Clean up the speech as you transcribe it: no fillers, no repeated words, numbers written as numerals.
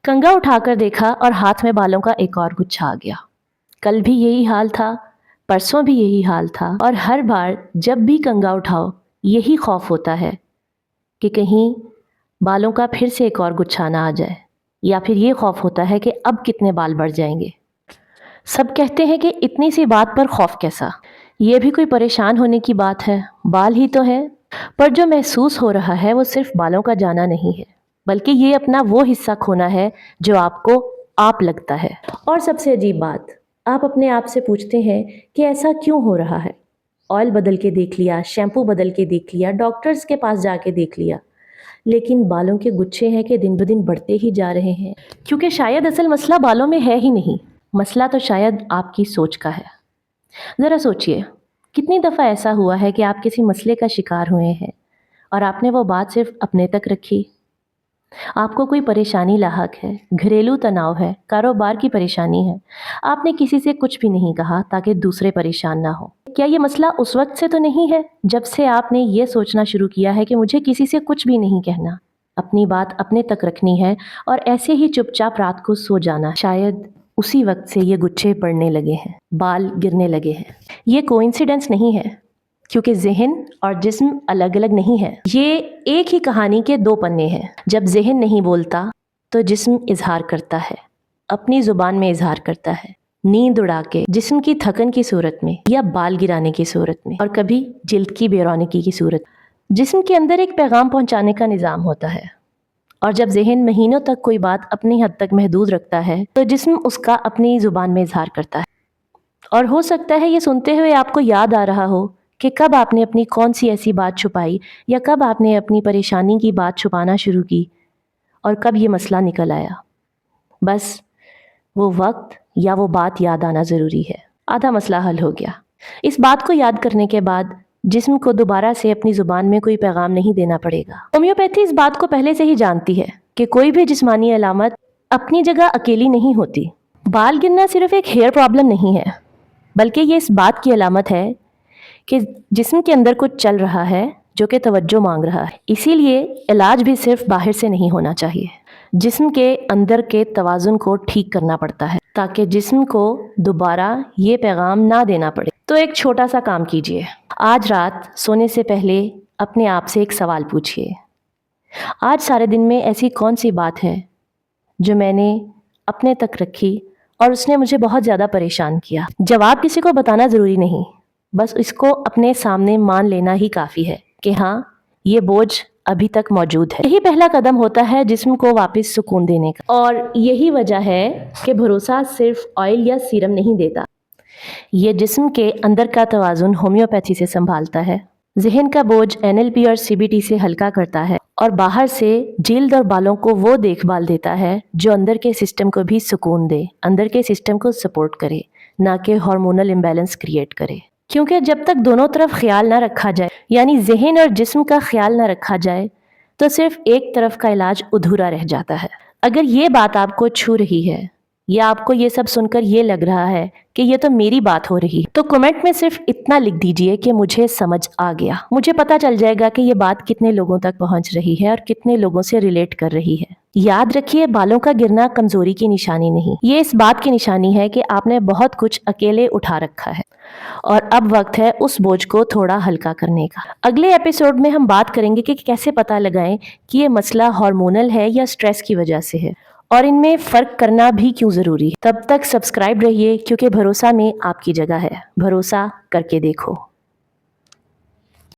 कंगा उठाकर देखा और हाथ में बालों का एक और गुच्छा आ गया। कल भी यही हाल था, परसों भी यही हाल था, और हर बार जब भी कंगा उठाओ यही खौफ होता है कि कहीं बालों का फिर से एक और गुच्छा ना आ जाए, या फिर ये खौफ होता है कि अब कितने बाल बढ़ जाएंगे। सब कहते हैं कि इतनी सी बात पर खौफ कैसा, ये भी कोई परेशान होने की बात है, बाल ही तो है। पर जो महसूस हो रहा है वो सिर्फ बालों का जाना नहीं है, बल्कि ये अपना वो हिस्सा खोना है जो आपको आप लगता है। और सबसे अजीब बात, आप अपने आप से पूछते हैं कि ऐसा क्यों हो रहा है। ऑयल बदल के देख लिया, शैम्पू बदल के देख लिया, डॉक्टर्स के पास जाके देख लिया, लेकिन बालों के गुच्छे हैं कि दिन ब दिन बढ़ते ही जा रहे हैं। क्योंकि शायद असल मसला बालों में है ही नहीं, मसला तो शायद आपकी सोच का है। ज़रा सोचिए, कितनी दफ़ा ऐसा हुआ है कि आप किसी मसले का शिकार हुए हैं और आपने वो बात सिर्फ अपने तक रखी। आपको कोई परेशानी लाहक है, घरेलू तनाव है, कारोबार की परेशानी है, आपने किसी से कुछ भी नहीं कहा ताकि दूसरे परेशान ना हो। क्या ये मसला उस वक्त से तो नहीं है जब से आपने ये सोचना शुरू किया है कि मुझे किसी से कुछ भी नहीं कहना, अपनी बात अपने तक रखनी है और ऐसे ही चुपचाप रात को सो जाना। शायद उसी वक्त से ये गुच्छे पड़ने लगे हैं, बाल गिरने लगे हैं। ये कोइंसिडेंस नहीं है, क्योंकि ज़हन और जिस्म अलग अलग नहीं है। ये एक ही कहानी के दो पन्ने हैं। जब ज़हन नहीं बोलता तो जिस्म इजहार करता है, अपनी ज़ुबान में इजहार करता है, नींद उड़ा के, जिस्म की थकन की सूरत में, या बाल गिराने की सूरत में, और कभी जिल्द की बेरौनकी की सूरत। जिस्म के अंदर एक पैगाम पहुंचाने का निज़ाम होता है, और जब ज़हन महीनों तक कोई बात अपनी हद तक महदूद रखता है तो जिस्म उसका अपनी ज़ुबान में इजहार करता है। और हो सकता है ये सुनते हुए आपको याद आ रहा हो कि कब आपने अपनी कौन सी ऐसी बात छुपाई, या कब आपने अपनी परेशानी की बात छुपाना शुरू की, और कब ये मसला निकल आया। बस वो वक्त या वो बात याद आना ज़रूरी है, आधा मसला हल हो गया। इस बात को याद करने के बाद जिस्म को दोबारा से अपनी ज़ुबान में कोई पैगाम नहीं देना पड़ेगा। होम्योपैथी इस बात को पहले से ही जानती है कि कोई भी जिस्मानी अलामत अपनी जगह अकेली नहीं होती। बाल गिरना सिर्फ एक हेयर प्रॉब्लम नहीं है, बल्कि ये इस बात की अलामत है कि जिस्म के अंदर कुछ चल रहा है जो कि तवज्जो मांग रहा है। इसीलिए इलाज भी सिर्फ बाहर से नहीं होना चाहिए, जिस्म के अंदर के तवाज़ुन को ठीक करना पड़ता है ताकि जिस्म को दोबारा ये पैगाम ना देना पड़े। तो एक छोटा सा काम कीजिए, आज रात सोने से पहले अपने आप से एक सवाल पूछिए, आज सारे दिन में ऐसी कौन सी बात है जो मैंने अपने तक रखी और उसने मुझे बहुत ज़्यादा परेशान किया। जवाब किसी को बताना ज़रूरी नहीं, बस इसको अपने सामने मान लेना ही काफ़ी है कि हाँ, ये बोझ अभी तक मौजूद है। यही पहला कदम होता है जिस्म को वापस सुकून देने का। और यही वजह है कि भरोसा सिर्फ ऑयल या सीरम नहीं देता, ये जिस्म के अंदर का तवाज़ुन होम्योपैथी से संभालता है, जहन का बोझ NLP और CBT से हल्का करता है, और बाहर से जिल्द और बालों को वो देखभाल देता है जो अंदर के सिस्टम को भी सुकून दे, अंदर के सिस्टम को सपोर्ट करे, ना कि हार्मोनल इम्बैलेंस क्रिएट करे। क्योंकि जब तक दोनों तरफ ख्याल ना रखा जाए, यानी जहन और जिस्म का ख्याल ना रखा जाए, तो सिर्फ एक तरफ का इलाज अधूरा रह जाता है। अगर ये बात आपको छू रही है, या आपको ये सब सुनकर ये लग रहा है कि ये तो मेरी बात हो रही, तो कमेंट में सिर्फ इतना लिख दीजिए कि मुझे समझ आ गया। मुझे पता चल जाएगा कि ये बात कितने लोगों तक पहुंच रही है और कितने लोगों से रिलेट कर रही है। याद रखिए, बालों का गिरना कमजोरी की निशानी नहीं, ये इस बात की निशानी है कि आपने बहुत कुछ अकेले उठा रखा है और अब वक्त है उस बोझ को थोड़ा हल्का करने का। अगले एपिसोड में हम बात करेंगे कि कैसे पता लगाएं कि ये मसला हार्मोनल है या स्ट्रेस की वजह से है, और इनमें फ़र्क करना भी क्यों ज़रूरी है। तब तक सब्सक्राइब रहिए, क्योंकि भरोसा में आपकी जगह है। भरोसा करके देखो।